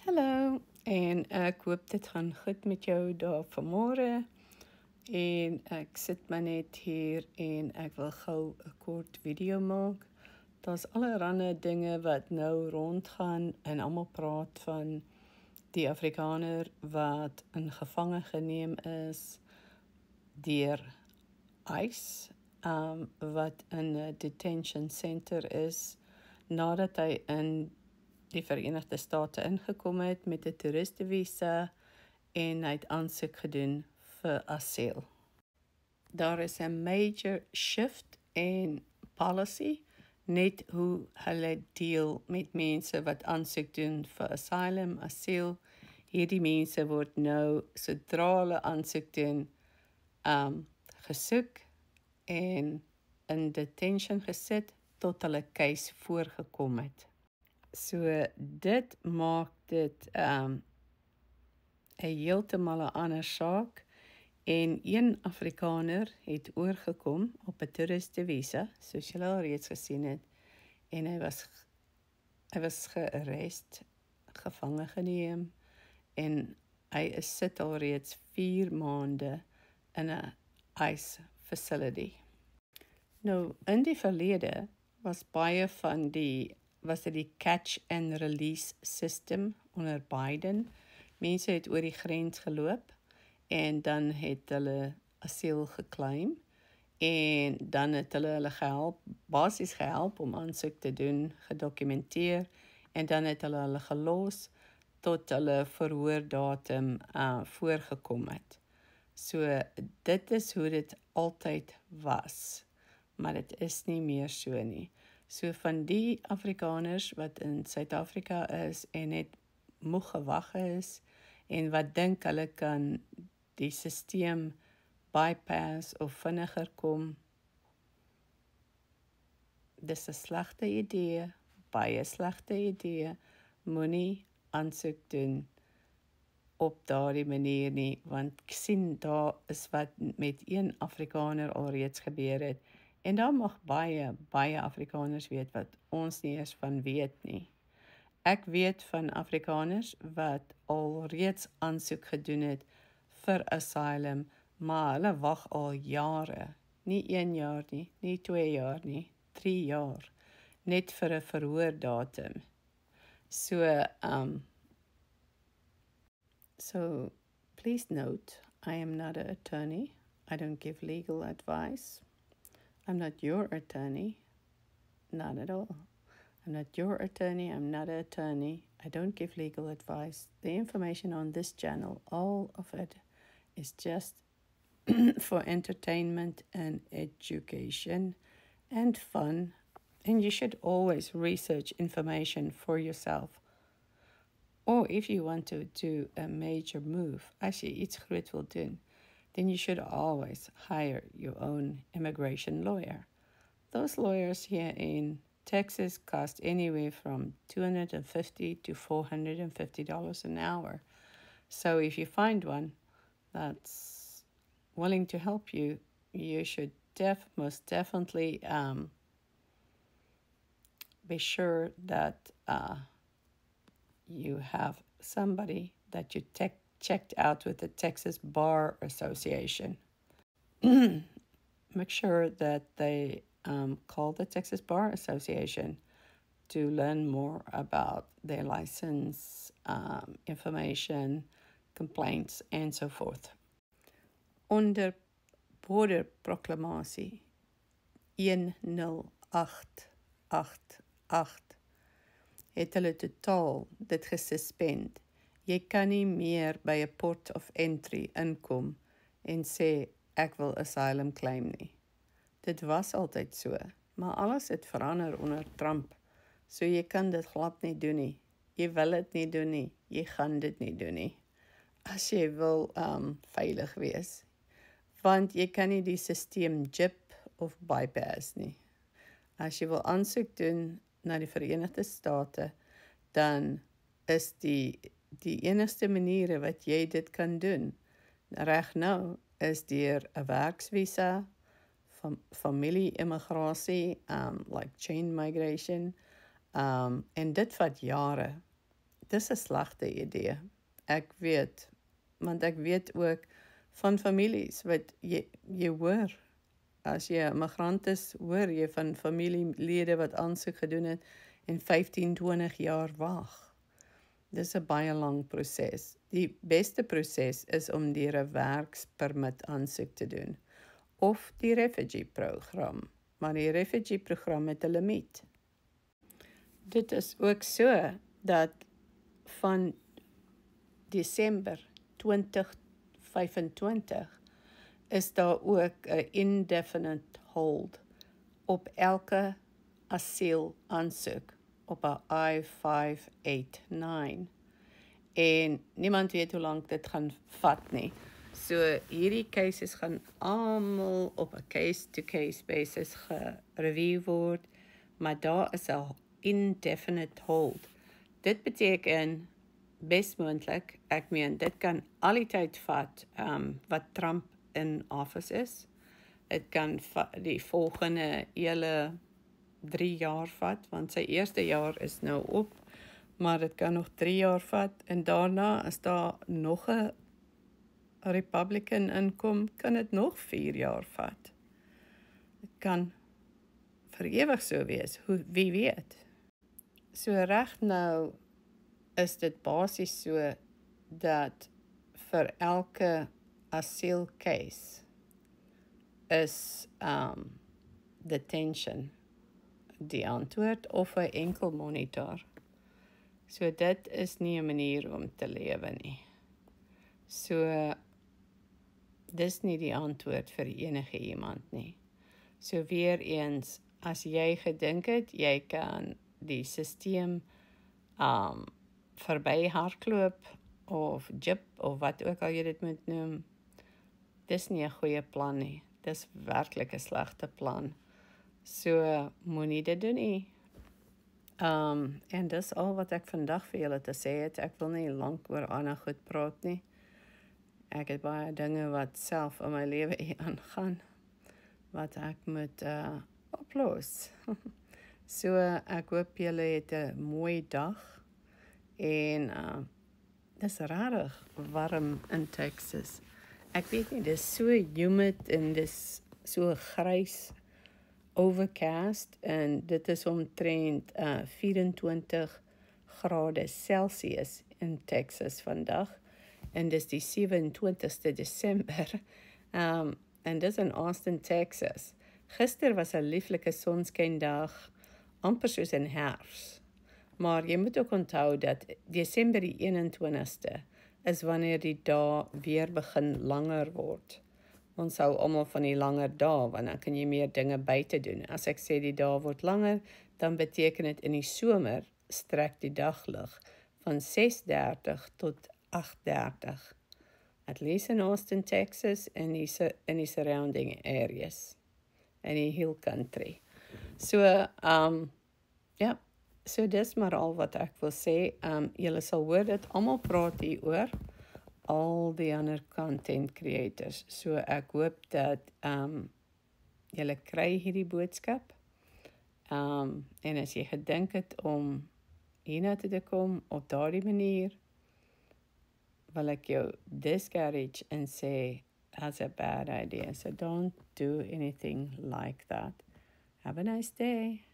Hallo, en ek hoop dit gaan goed met jou daar vanmôre. En ek sit maar net hier en ek wil gou 'n kort video maak. Daar's allerlei dinge wat nou rondgaan en almal praat van die Afrikaner wat in gevange geneem is deur ICE, wat in 'n detention center is nadat hy in die Verenigde State ingekom het met 'n toeristevisa en hy het aansoek gedoen vir asiel. Daar is 'n major shift in policy, net hoe hulle deel met mense wat aansoek doen vir asylum, asiel. Hierdie mense word nou, sodra hulle aansoek doen, gesoek en in detention gesit tot hulle case voorgekom het. So dit maak dit 'n heeltemal 'n ander saak. En een Afrikaner het oorgekom op 'n toeristevisa, soos julle al reeds gesien het, en hy was gearrest, gevange geneem, en hy sit al reeds 4 maande in 'n ICE facility. Nou, in die verlede was baie van was dit die catch and release system onder Biden. Mense het oor die grens geloop en dan het hulle asiel geclaim en dan het hulle gehelp, basies gehelp om aansoek te doen, gedokumenteer, en dan het hulle gelos tot hulle verhoordatum voorgekom het. So dit is hoe dit altyd was, maar dit is nie meer so nie. So van die Afrikaners wat in Suid-Afrika is en net moeg gewag is en wat dink hulle kan die stelsel bypass of vinniger kom, dis 'n slegte idee, baie slegte idee. Moenie aansoek doen op daardie manier nie, want ek sien daar is wat met een Afrikaner alreeds gebeur het. En daar mag baie Afrikaners weet wat ons nie eens van weet nie. Ek weet van Afrikaners wat alreeds aansoek gedoen het vir asylum, maar hulle wag al jare. Nie 1 jaar nie, nie 2 jaar nie, 3 jaar. Net vir 'n verhoordatum. So please note, I am not an attorney. I don't give legal advice. I'm not your attorney, not at all. I'm not your attorney, I'm not an attorney. I don't give legal advice. The information on this channel, all of it, is just for entertainment and education and fun. And you should always research information for yourself. Or if you want to do a major move, as jy iets groot wil doen, then you should always hire your own immigration lawyer. Those lawyers here in Texas cost anywhere from $250 to $450 an hour. So if you find one that's willing to help you, you should most definitely be sure that you have somebody that you checked out with the Texas Bar Association. Make sure that they call the Texas Bar Association to learn more about their license, information, complaints, and so forth. Onder Border Proklamasie 10888 het hulle totaal dit gesuspend. Jy kan nie meer by 'n port of entry inkom en sê ek wil asylum claim nie. Dit was altyd so, maar alles het verander onder Trump. So jy kan dit glad nie doen nie. Jy wil dit nie doen nie. Jy gaan dit nie doen nie. As jy wil veilig wees. Want jy kan nie die stelsel jip of bypass nie. As jy wil aansoek doen na die Verenigde State, dan is die enigste maniere wat jy dit kan doen, reg nou, is deur 'n werksvisa, familie-immigrasie, like chain migration, en dit vat jare. dis 'n slegte idee. Ek weet, want ek weet ook van families wat jy hoor, as jy 'n migrant is, hoor jy van familielede wat aansoek gedoen het en 15, 20 jaar wag. Dis 'n baie lang proses. Die beste proses is om deur 'n werkspermit aansoek te doen of die refugee program, maar die refugee program het 'n limiet. Dit is ook so dat van Desember 2025 is daar ook 'n indefinite hold op elke asielaansoek op 'n I-589. En niemand weet hoe lank dit gaan vat nie. So hierdie cases gaan almal op 'n case-to-case basis gereview word, maar daar is 'n indefinite hold. Dit beteken bes moontlik, ek meen, dit kan al die tyd vat wat Trump in office is. Dit kan die volgende hele 3 jaar vat, want sy eerste jaar is nou op, maar dit kan nog 3 jaar vat, en daarna, as daar nog 'n Republican inkom, kan dit nog 4 jaar vat. Dit kan vir ewig so wees, wie weet. So reg nou is dit basies so dat vir elke asiel case is detention die antwoord of 'n enkel monitor. So dit is nie 'n manier om te lewe nie. So dis nie die antwoord vir enige iemand nie. So weer eens, as jy gedink het, jy kan die sisteem verby hardloop of jip of wat ook al jy dit moet noem, dis nie 'n goeie plan nie. Dis werklik 'n slegte plan. So moenie dit doen nie. En dis al wat ek vandag vir julle te sê het. Ek wil nie lank oor ander goed praat nie. Ek het baie dinge wat self in my lewe aangaan, wat ek moet oplos. So ek hoop julle het 'n mooi dag, en dis rarig warm in Texas. Ek weet nie, dis so humid en dis so grys, overcast, en dit is omtrent 24 grade Celsius in Texas vandag, en dis die 27ste Desember, en dis in Austin, Texas. Gister was 'n lieflike sonskyndag, amper soos in herfs. Maar jy moet ook onthou dat Desember die 21ste is wanneer die dae weer begin langer word. Ons hou almal van die langer dae, want dan kan jy meer dinge buite doen. As ek sê die dae word langer, dan beteken dit in die somer strek die daglig van 6:30 tot 8:30. At least in Austin, Texas, en die surrounding areas, in die hill country. So, ja, so dis maar al wat ek wil sê. Julle sal hoor dat almal praat hier oor, al die ander content creators. So ek hoop dat julle kry hierdie boodskap. En as jy gedink het om hiernatoe te kom op daardie manier, wil ek jou discourage en sê, that's a bad idea. So don't do anything like that. Have a nice day.